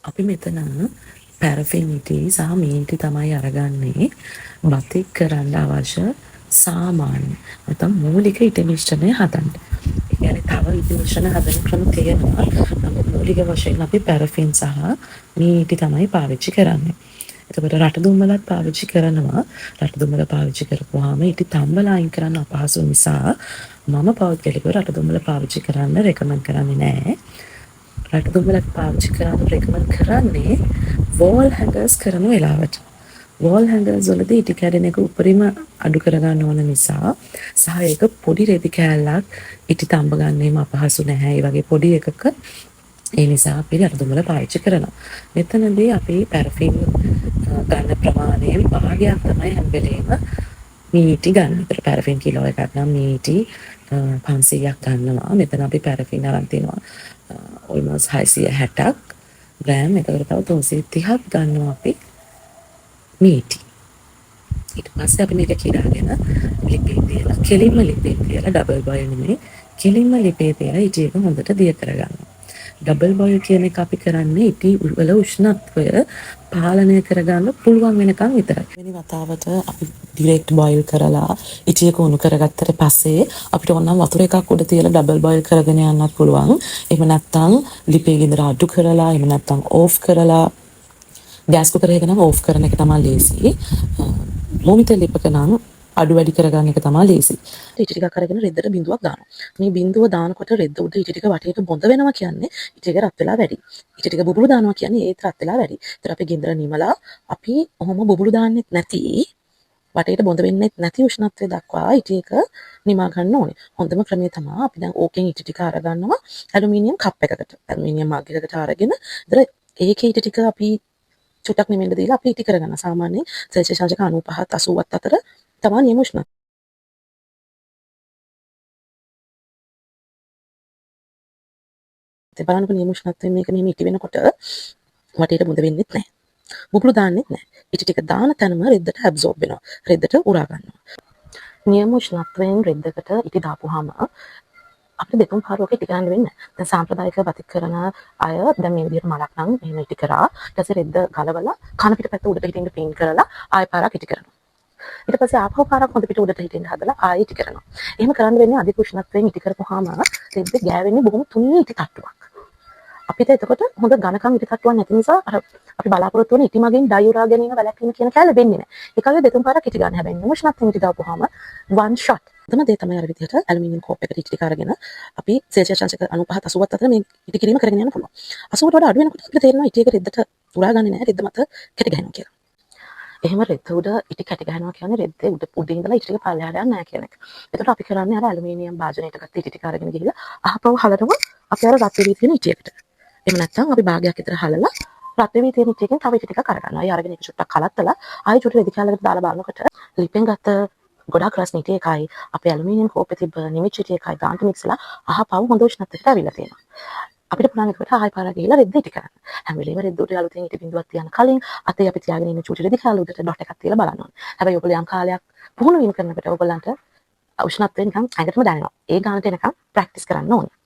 අපි මෙතන පැරෆින් ඉටි සහ මීටි තමයි අරගන්නේ බතික් කරන්න අවශ්‍ය සාමාන්‍ය නැත්නම් මූලික ඉටි මිශ්‍රණය හදන්න. ඒ කියන්නේ තව ඉටි මිශ්‍රණ හදන ක්‍රම තියෙනවා. නමුත් මූලික වශයෙන් අපි පැරෆින් සහ මීටි තමයි පාවිච්චි කරන්නේ. එතකොට රටදුම්මලත් පාවිච්චි කරනවා. රටදුම්මල පාවිච්චි කරපුවාම ඉටි තම්බල අයින් කරන්න අපහසු නිසා මම පෞද්ගලිකව රටදුම්මල පාවිච්චි කරන්න රෙකමන්ඩ් කරන්නේ නැහැ. රටදුම්මලක් පාවිච්චි කරන්න රෙකමන්ඩ් කරන්නේ වෝල් හැංගර්ස් කරන වෙලාවට. වෝල් හැංගර්ස් වලදී ඉටි කැඩෙන එක උඩරිම අඩු කරගන්න ඕන නිසා සහ ඒක පොඩි රෙදි කෑල්ලක් ඉටි තඹ ගන්නේම අපහසු නැහැ. ඒ වගේ පොඩි එකක ඒ නිසා අපි රටදුම්මල පාවිච්චි කරනවා. මෙතනදී අපි පැරෆින් ගන්න ප්‍රමාණයෙන් භාගයක් තමයි හැම වෙලේම මීටි ගන්න. ඒතර පැරෆින් කිලෝ එකක් නම් මීටි 500ක් ගන්නවා. මෙතන අපි පැරෆින් අරන් තිනවා almost 660ක් ග්‍රෑම්. එතකොට තව 330ක් ගන්නවා අපි මීටි. ඊට පස්සේ අපි මේක කිරාගෙන ලිපේ තියලා කෙලින්ම ලිපේ තියලා ඩබල් බොයිල් නෙමෙයි කෙලින්ම ලිපේ තියලා ඉටි එක හොඳට දිය කරගන්නවා. ඩබල් බොයිල් කියන එක අපි කරන්නේ ඉටි වල උෂ්ණත්වය පාලනය කරගන්න පුළුවන් වෙනකන් විතරයි. වෙනි වතාවට අපි ඩිරෙක්ට් බොයිල් කරලා ඉටි එක උණු කරගත්තට පස්සේ අපිට ඕනනම් වතුර එකක් උඩ තියලා ඩබල් බොයිල් කරගෙන යන්නත් පුළුවන්. එහෙම නැත්නම් ලිපේ ගින්දර අඩු කරලා එහෙම නැත්නම් ඕෆ් කරලා ගෑස් කුකර් එක නම් ඕෆ් කරන එක තමයි ලේසි. මොමිට ලිපක නම් අඩු වැඩි කරගන්න එක තමයි ලේසි. ඉටි ටිකක් අරගෙන රෙද්දට බිඳුවක් දානවා. මේ බිඳුව දානකොට රෙද්ද උඩ ඉටි ටික වටේට බොඳ වෙනවා කියන්නේ ඉටි ටික රත් වෙලා වැඩි. ඉටි ටික බුබුලු දානවා කියන්නේ ඒත් රත් වෙලා වැඩි. ඒතර අපි ගින්දර නිමලා අපි ඔහොම බුබුලු දාන්නෙත් නැති වටේට බොඳ වෙන්නෙත් නැති උෂ්ණත්වය දක්වා ඉටි එක නිමා ගන්න ඕනේ. හොඳම ක්‍රමය තමයි අපි දැන් ඕකෙන් ඉටි ටික අරගන්නවා ඇලුමිනියම් කප් එකකට. ඇලුමිනියම් මග් එකකට අරගෙන ඒතර ඒකේ ඉටි ටික අපි චුට්ටක් නෙමෙන්න දීලා අපි ඉටි කරගන්න. සාමාන්‍යයෙන් සෙල්සියස් අංශක 95ත් 80ත් අතර තමයි නියම උෂ්ණත්වය. බලන්නකො නියම උෂ්ණත්වයෙන් මේක මෙහෙම ඉටි වෙනකොට වටේට මුද වෙන්නෙත් නැහැ. බුබුලු දාන්නෙත් නැහැ. ඉටි ටික දාන තැනම රෙද්දට ඇබ්සෝබ් වෙනවා. රෙද්දට උරා ගන්නවා. නියම උෂ්ණත්වයෙන් රෙද්දකට ඉටි දාපුවාම අපිට දෙතුන් පාරක ඉටි කරන්න වෙන්නේ නැහැ. දැන් සාම්ප්‍රදායික බතික් කරන අය දැන් මේ විදිහට මලක් නම් එහෙම ඉටි කරා. ඊට පස්සේ රෙද්ද ගලවලා කන පිට පැත්ත උඩට හිටින්න පින් කරලා ආයෙ පාරක් ඉටි කරනවා. ඊට පස්සේ ආපහු පාරක් හොඳ පිට උඩට හිටින්න හදලා ආයෙ ඉටි කරනවා. එහෙම කරන්න වෙන්නේ අධික උෂ්ණත්වයෙන් ඉටි කරපුවාම රෙද්ද ගෑවෙන්නේ බොහොම තුනී ඉටි තට්ටුවක්. අපිට එතකොට හොඳ ඝනකම් ඉටි තට්ටුවක් නැති නිසා අර අපි බලාපොරොත්තු වෙන ඉටි මගෙන් ඩයුරා ගැනීම වැළැක්වීම කියන කැල වෙන්නේ නැහැ. ඒකගේ දෙතුන් පාරක් ඉටි ගන්න හැබැයි උෂ්ණත්වයෙන් ඉටි දාපුවාම one shot තමයි දේ තමයි අර විදිහට ඇලුමිනියම් කෝප් එකට ඉටි ටික අරගෙන අපි සෙල්සියස් අංශක 95ත් 80ත් අතර මේ ඉටි කිරීම කරගෙන යන්න පුළුවන්. 80ට වඩා අඩු වෙනකොට අපිට තේරෙනවා ඉටි එක රෙද්දට උරා ගන්නේ නැහැ. රෙද්ද මත කැටි ගහනවා කියලා. එහෙම රෙද්ද උඩ ඉටි කැටි ගහනවා කියන්නේ රෙද්දේ උඩ ඉඳලා ඉටි ටික පල්ලෙහාට යන්නේ නැහැ කියන එක. එතකොට අපි කරන්නේ අර ඇලුමිනියම් භාජනයට ගත්ත ඉටි ටික අරගෙන ගිහිල්ලා අහපව හලනවා අපි අර රත් වෙවි තියෙන ඉටියකට. එහෙම නැත්නම් අපි භාගයක් විතර හලලා රත් වෙවි තියෙන ඉටියකින් තව ඉටි ටිකක් අරගන්නවා. අය අරගෙන එක චුට්ටක් කලත්තලා ආයෙ චුට්ට රෙදි කැලකට දාලා බලනකොට ලිපෙන් ගත්ත ගොඩාක් රස් ඉටි එකයි අපේ ඇලුමිනියම් කෝප්පේ තිබ්බ නිමිච් ඉටි එකයි ගාන්ට මික්ස්ලා අහපව හොඳ උෂ්ණත්වයකට අවිල්ලා තියෙනවා. අපිට පුළුවන් එකට ආයෙ පාරක් ගිහලා රෙද්ද ඉටි කරන්න. හැම වෙලේම රෙද්ද උඩ අලුතෙන් ඉටි බිඳුවක් තියන්න කලින් අතේ අපි තියාගෙන ඉන්න චූටි රෙදි කාල උඩට ඩොට් එකක් තියලා බලන්න ඕනේ. හැබැයි ඔයගොල්ලෝ යම් කාලයක් පුහුණු වීම කරනකොට ඔයගොල්ලන්ට උෂ්ණත්වය නිකන් ඇඟටම දැනෙනවා. ඒ ගානට එනකම් ප්‍රැක්ටිස් කරන්න ඕනේ.